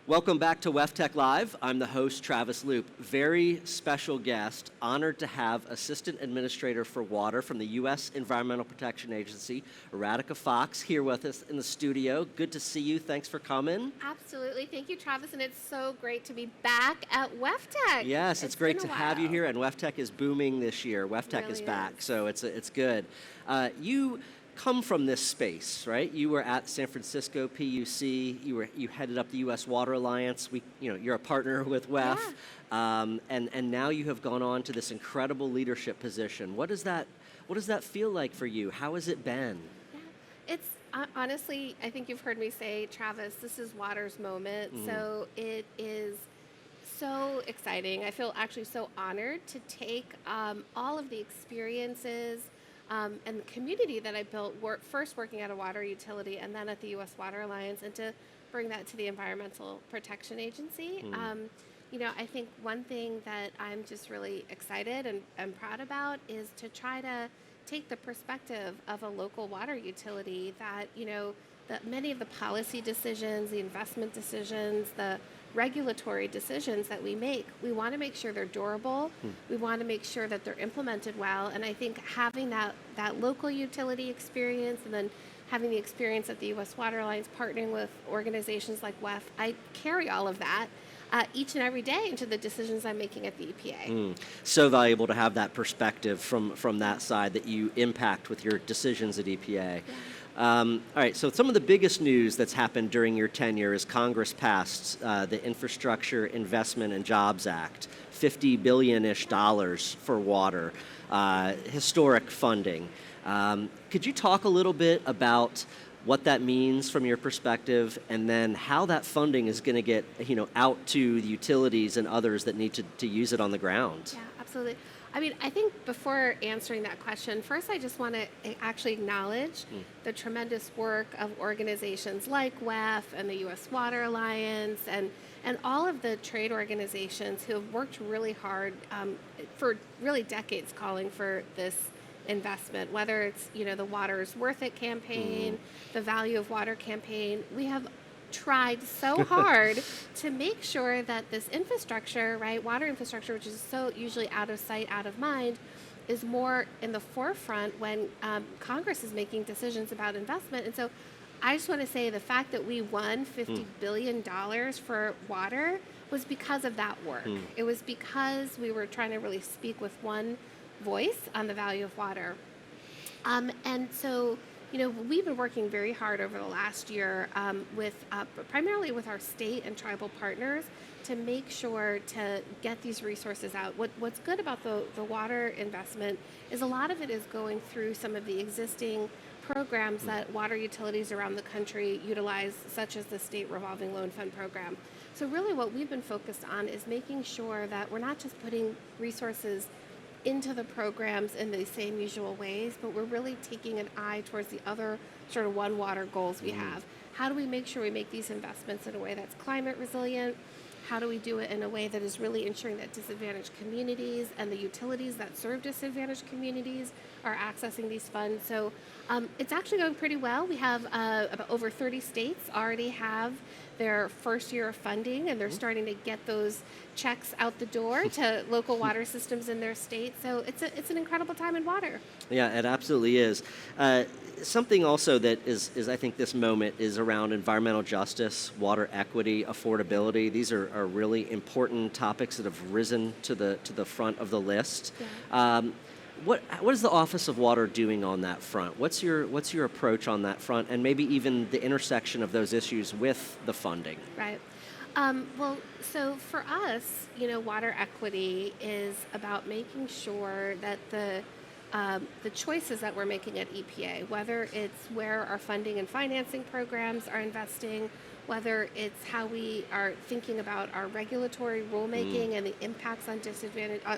Welcome back to WEFTEC Live. I'm the host, Travis Loop. Very special guest, honored to have Assistant Administrator for Water from the U.S. Environmental Protection Agency, Radhika Fox, here with us in the studio. Good to see you. Thanks for coming. Absolutely. Thank you, Travis, and it's so great to be back at WEFTEC. Yes, it's great to have you here, and WEFTEC is booming this year. WEFTEC Really is back, is. so it's good. You come from this space, right? You were at San Francisco PUC. You headed up the U.S. Water Alliance. You're a partner with WEF, and now you have gone on to this incredible leadership position. What does that feel like for you? How has it been? Yeah, it's honestly, I think you've heard me say, Travis, this is water's moment. So it is so exciting. I feel actually so honored to take all of the experiences and the community that I built first working at a water utility and then at the U.S. Water Alliance, and to bring that to the Environmental Protection Agency. I think one thing that I'm just really excited and proud about is to try to take the perspective of a local water utility that, that many of the policy decisions, the investment decisions, the regulatory decisions that we make, we want to make sure they're durable. We want to make sure that they're implemented well. And I think having that local utility experience, and then having the experience at the U.S. Water Alliance, partnering with organizations like WEF, I carry all of that each and every day into the decisions I'm making at the EPA. So valuable to have that perspective from that side that you impact with your decisions at EPA. Yeah. All right, so some of the biggest news that's happened during your tenure is Congress passed the Infrastructure Investment and Jobs Act, $50 billion-ish for water, historic funding. Could you talk a little bit about what that means from your perspective, and then how that funding is going to get out to the utilities and others that need to use it on the ground? Yeah, absolutely. I mean, I think before answering that question, first I just want to actually acknowledge the tremendous work of organizations like WEF and the U.S. Water Alliance and all of the trade organizations who have worked really hard for really decades calling for this investment, whether it's the Water is Worth It campaign, the Value of Water campaign. We have tried so hard to make sure that this infrastructure, right, water infrastructure, which is so usually out of sight, out of mind, is more in the forefront when Congress is making decisions about investment. And so I just want to say the fact that we won $50 billion for water was because of that work. It was because we were trying to really speak with one voice on the value of water. And so we've been working very hard over the last year primarily with our state and tribal partners to make sure to get these resources out. What's good about the water investment is a lot of it is going through some of the existing programs that water utilities around the country utilize, such as the State Revolving Loan Fund program. So really what we've been focused on is making sure that we're not just putting resources into the programs in the same usual ways, but we're really taking an eye towards the other sort of one water goals we have. How do we make sure we make these investments in a way that's climate resilient? How do we do it in a way that is really ensuring that disadvantaged communities and the utilities that serve disadvantaged communities are accessing these funds? So it's actually going pretty well. We have about over 30 states already have their first year of funding, and they're starting to get those checks out the door to local water systems in their state. So it's an incredible time in water. Yeah, it absolutely is. Something also that is I think this moment is around environmental justice, water equity, affordability. These are really important topics that have risen to the front of the list. Yeah. What is the Office of Water doing on that front? What's your approach on that front, and maybe even the intersection of those issues with the funding? Right. Well, so for us, water equity is about making sure that the choices that we're making at EPA, whether it's where our funding and financing programs are investing, whether it's how we are thinking about our regulatory rulemaking and the impacts on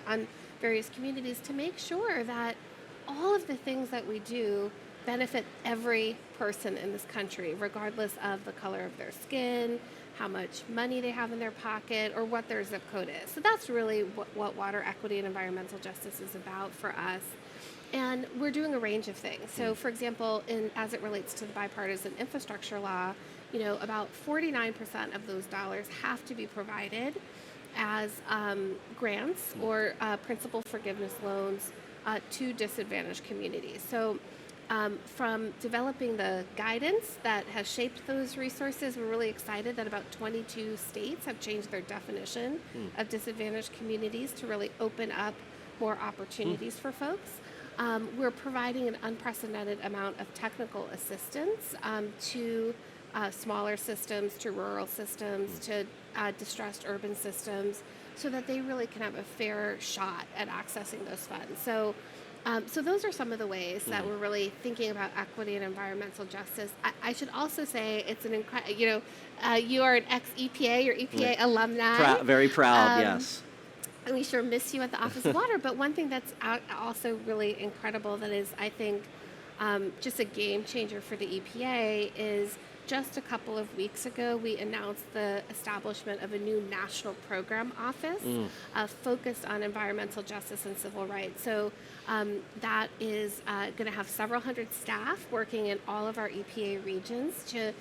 on various communities, to make sure that all of the things that we do benefit every person in this country, regardless of the color of their skin, how much money they have in their pocket, or what their zip code is. So that's really what water equity and environmental justice is about for us. And we're doing a range of things. So for example, as it relates to the bipartisan infrastructure law, about 49% of those dollars have to be provided as grants or principal forgiveness loans to disadvantaged communities. So from developing the guidance that has shaped those resources, we're really excited that about 22 states have changed their definition of disadvantaged communities to really open up more opportunities for folks. We're providing an unprecedented amount of technical assistance to smaller systems, to rural systems, to distressed urban systems, so that they really can have a fair shot at accessing those funds. So those are some of the ways that we're really thinking about equity and environmental justice. I should also say it's an incredible, you are an ex-EPA, you're EPA alumni. Very proud, yes. And we sure miss you at the Office of Water. But one thing that's also really incredible that is, I think, just a game changer for the EPA is just a couple of weeks ago, we announced the establishment of a new national program office focused on environmental justice and civil rights. So that is going to have several hundred staff working in all of our EPA regions to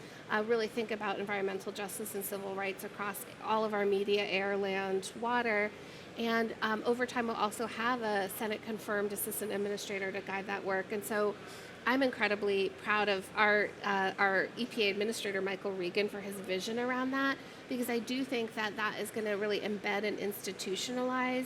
really think about environmental justice and civil rights across all of our media, air, land, water. And over time, we'll also have a Senate-confirmed assistant administrator to guide that work. And so I'm incredibly proud of our EPA administrator, Michael Regan, for his vision around that, because I do think that that is going to really embed and institutionalize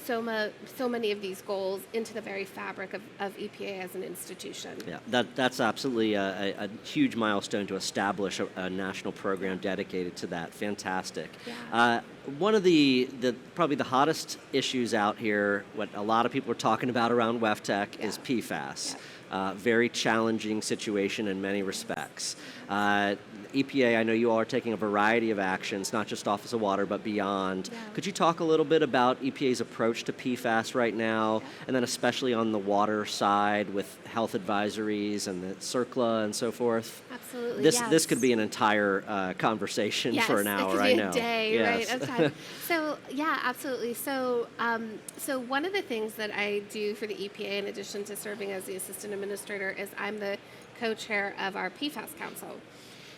so many of these goals into the very fabric of EPA as an institution. Yeah, that's absolutely a huge milestone to establish a national program dedicated to that. Fantastic. Yeah. One of the probably the hottest issues out here, what a lot of people are talking about around WEFTEC, is PFAS. Yeah. Very challenging situation in many respects. EPA, I know you all are taking a variety of actions, not just Office of Water, but beyond. Yeah. Could you talk a little bit about EPA's approach to PFAS right now, and then especially on the water side with health advisories and the CERCLA and so forth? Absolutely, This could be an entire conversation for an hour, I know. Yes, it could be a day, yes. right, of time. So, yeah, absolutely. So one of the things that I do for the EPA, in addition to serving as the assistant administrator, is I'm the co-chair of our PFAS Council.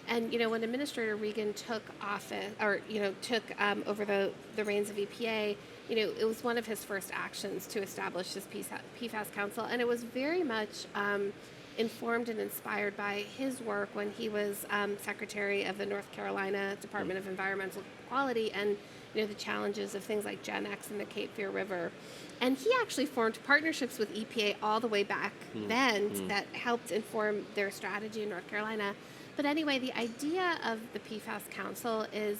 And when Administrator Regan took office, or took over the reins of EPA, it was one of his first actions to establish this PFAS Council, and it was very much informed and inspired by his work when he was Secretary of the North Carolina Department of Environmental Quality, and the challenges of things like Gen X and the Cape Fear River. And he actually formed partnerships with EPA all the way back then that helped inform their strategy in North Carolina. But anyway, the idea of the PFAS Council is,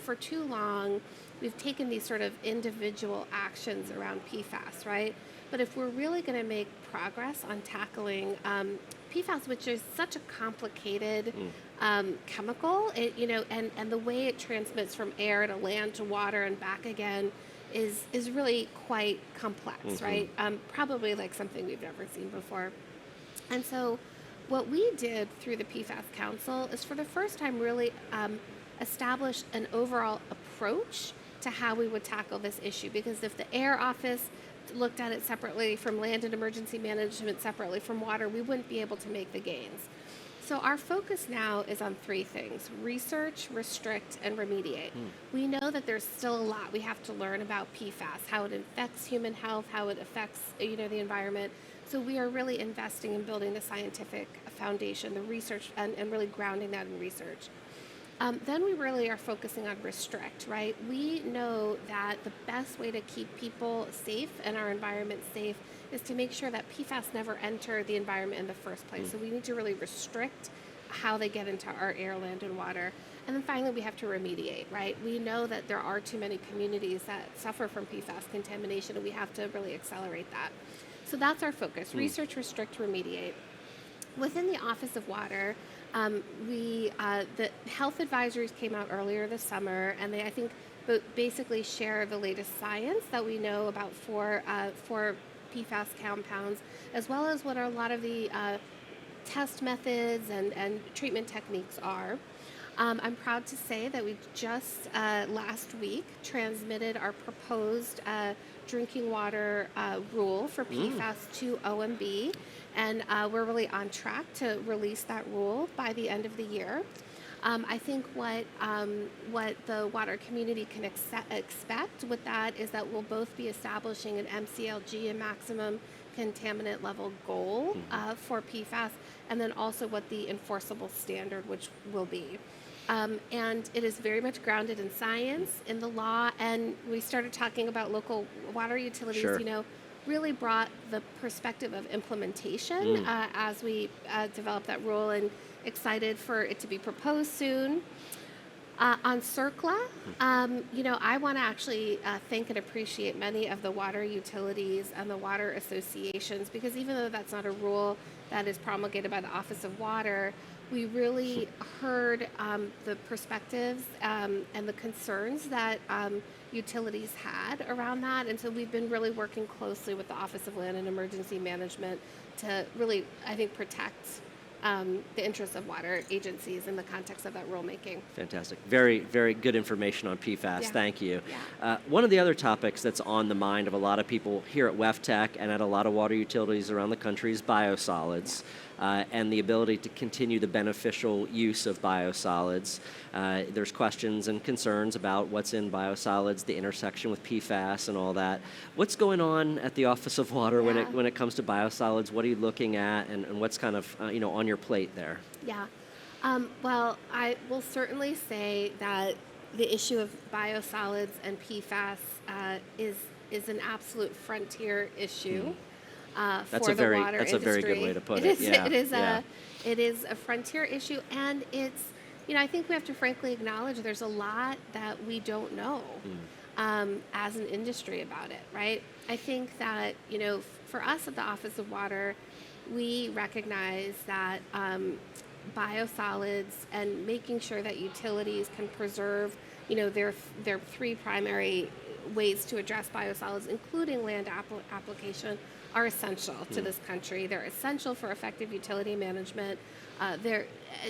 for too long, we've taken these sort of individual actions around PFAS, right? But if we're really going to make progress on tackling PFAS, which is such a complicated chemical, and the way it transmits from air to land to water and back again is really quite complex, right? Probably like something we've never seen before. And so what we did through the PFAS Council is for the first time really establish an overall approach to how we would tackle this issue. Because if the air office looked at it separately from land and emergency management, separately from water, we wouldn't be able to make the gains. So our focus now is on three things: research, restrict, and remediate. We know that there's still a lot we have to learn about PFAS, how it affects human health, how it affects the environment. So we are really investing in building the scientific foundation, the research, and really grounding that in research. Then we really are focusing on restrict, right? We know that the best way to keep people safe and our environment safe is to make sure that PFAS never enter the environment in the first place. So we need to really restrict how they get into our air, land, and water. And then finally, we have to remediate, right? We know that there are too many communities that suffer from PFAS contamination, and we have to really accelerate that. So that's our focus: research, restrict, remediate. Within the Office of Water, the health advisories came out earlier this summer, and they, I think, basically share the latest science that we know about for PFAS compounds, as well as what a lot of the test methods and treatment techniques are. I'm proud to say that we just last week transmitted our proposed drinking water rule for PFAS to OMB, and we're really on track to release that rule by the end of the year. I think what the water community can expect with that is that we'll both be establishing an MCLG, a maximum contaminant level goal for PFAS, and then also what the enforceable standard which will be. And it is very much grounded in science, in the law, and we started talking about local water utilities, Sure. Really brought the perspective of implementation as we developed that rule, and excited for it to be proposed soon. On CERCLA, I want to actually thank and appreciate many of the water utilities and the water associations, because even though that's not a rule that is promulgated by the Office of Water, we really heard the perspectives and the concerns that utilities had around that. And so we've been really working closely with the Office of Land and Emergency Management to really, I think, protect the interests of water agencies in the context of that rulemaking. Fantastic. Very, very good information on PFAS. Yeah. Thank you. Yeah. One of the other topics that's on the mind of a lot of people here at WEFTEC and at a lot of water utilities around the country is biosolids. And the ability to continue the beneficial use of biosolids. There's questions and concerns about what's in biosolids, the intersection with PFAS and all that. What's going on at the Office of Water when it comes to biosolids? What are you looking at, and what's kind of on your plate there? Yeah. Well, I will certainly say that the issue of biosolids and PFAS is an absolute frontier issue. For the water industry. That's a very good way to put it. It is a frontier issue, and it's, I think we have to frankly acknowledge there's a lot that we don't know as an industry about it, right? I think that, for us at the Office of Water, we recognize that biosolids and making sure that utilities can preserve, their three primary ways to address biosolids, including land application, are essential to this country. They're essential for effective utility management.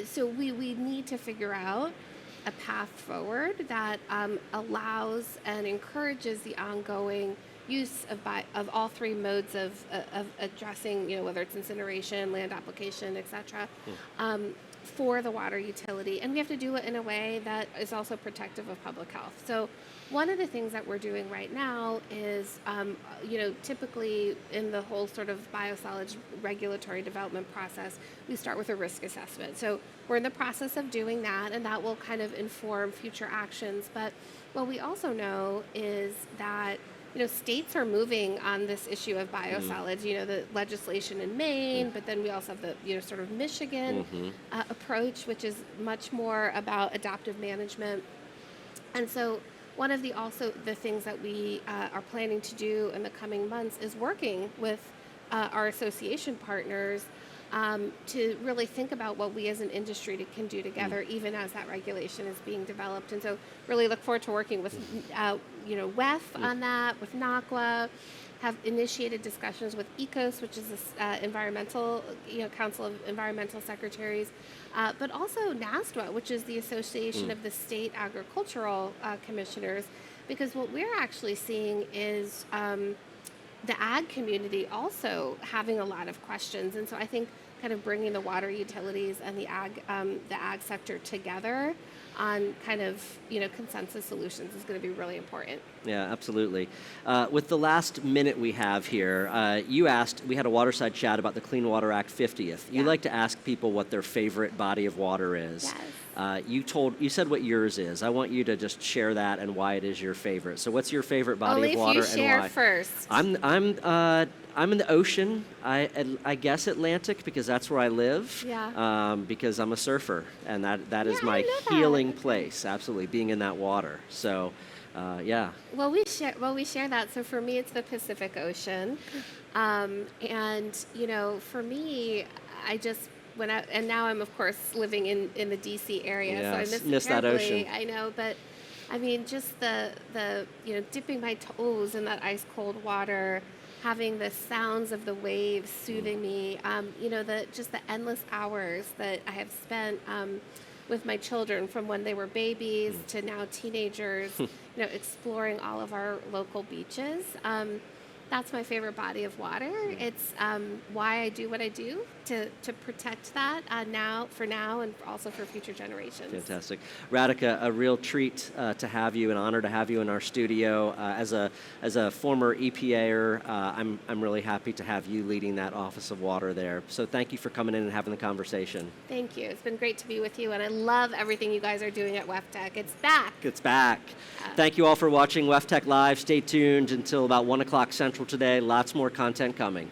So we need to figure out a path forward that allows and encourages the ongoing use of all three modes of addressing, whether it's incineration, land application, et cetera, for the water utility. And we have to do it in a way that is also protective of public health. So one of the things that we're doing right now is, typically in the whole sort of biosolids regulatory development process, we start with a risk assessment. So we're in the process of doing that, and that will kind of inform future actions. But what we also know is that states are moving on this issue of biosolids, the legislation in Maine, but then we also have the, sort of Michigan approach, which is much more about adaptive management. And so one of the things that we are planning to do in the coming months is working with our association partners to really think about what we as an industry can do together, even as that regulation is being developed. And so really look forward to working with, WEF on that, with NACWA, have initiated discussions with ECOS, which is this environmental, Council of Environmental Secretaries, but also NASTWA, which is the Association of the State Agricultural Commissioners, because what we're actually seeing is the ag community also having a lot of questions. And so I think kind of bringing the water utilities and the ag sector together on kind of, consensus solutions is going to be really important. Yeah, absolutely. With the last minute we have here, we had a Waterside chat about the Clean Water Act 50th. You like to ask people what their favorite body of water is. Yes. You said what yours is. I want you to just share that and why it is your favorite. So what's your favorite body of water and why? Only if you share first. I'm in the ocean. I guess Atlantic, because that's where I live. Yeah. Because I'm a surfer, and that is my healing place. Absolutely, being in that water. So, yeah. Well, we share that. So for me, it's the Pacific Ocean, and for me, and now I'm of course living in the DC area, so I miss that ocean. I know, but I mean, just the dipping my toes in that ice cold water, having the sounds of the waves soothing me, just the endless hours that I have spent with my children from when they were babies to now teenagers, exploring all of our local beaches. That's my favorite body of water. It's why I do what I do, to protect that for now and also for future generations. Fantastic. Radhika, a real treat to have you, an honor to have you in our studio. As a former EPAer, I'm really happy to have you leading that Office of Water there. So thank you for coming in and having the conversation. Thank you. It's been great to be with you, and I love everything you guys are doing at WEFTEC. It's back. It's back. Thank you all for watching WEFTEC Live. Stay tuned until about 1 o'clock Central today. Lots more content coming.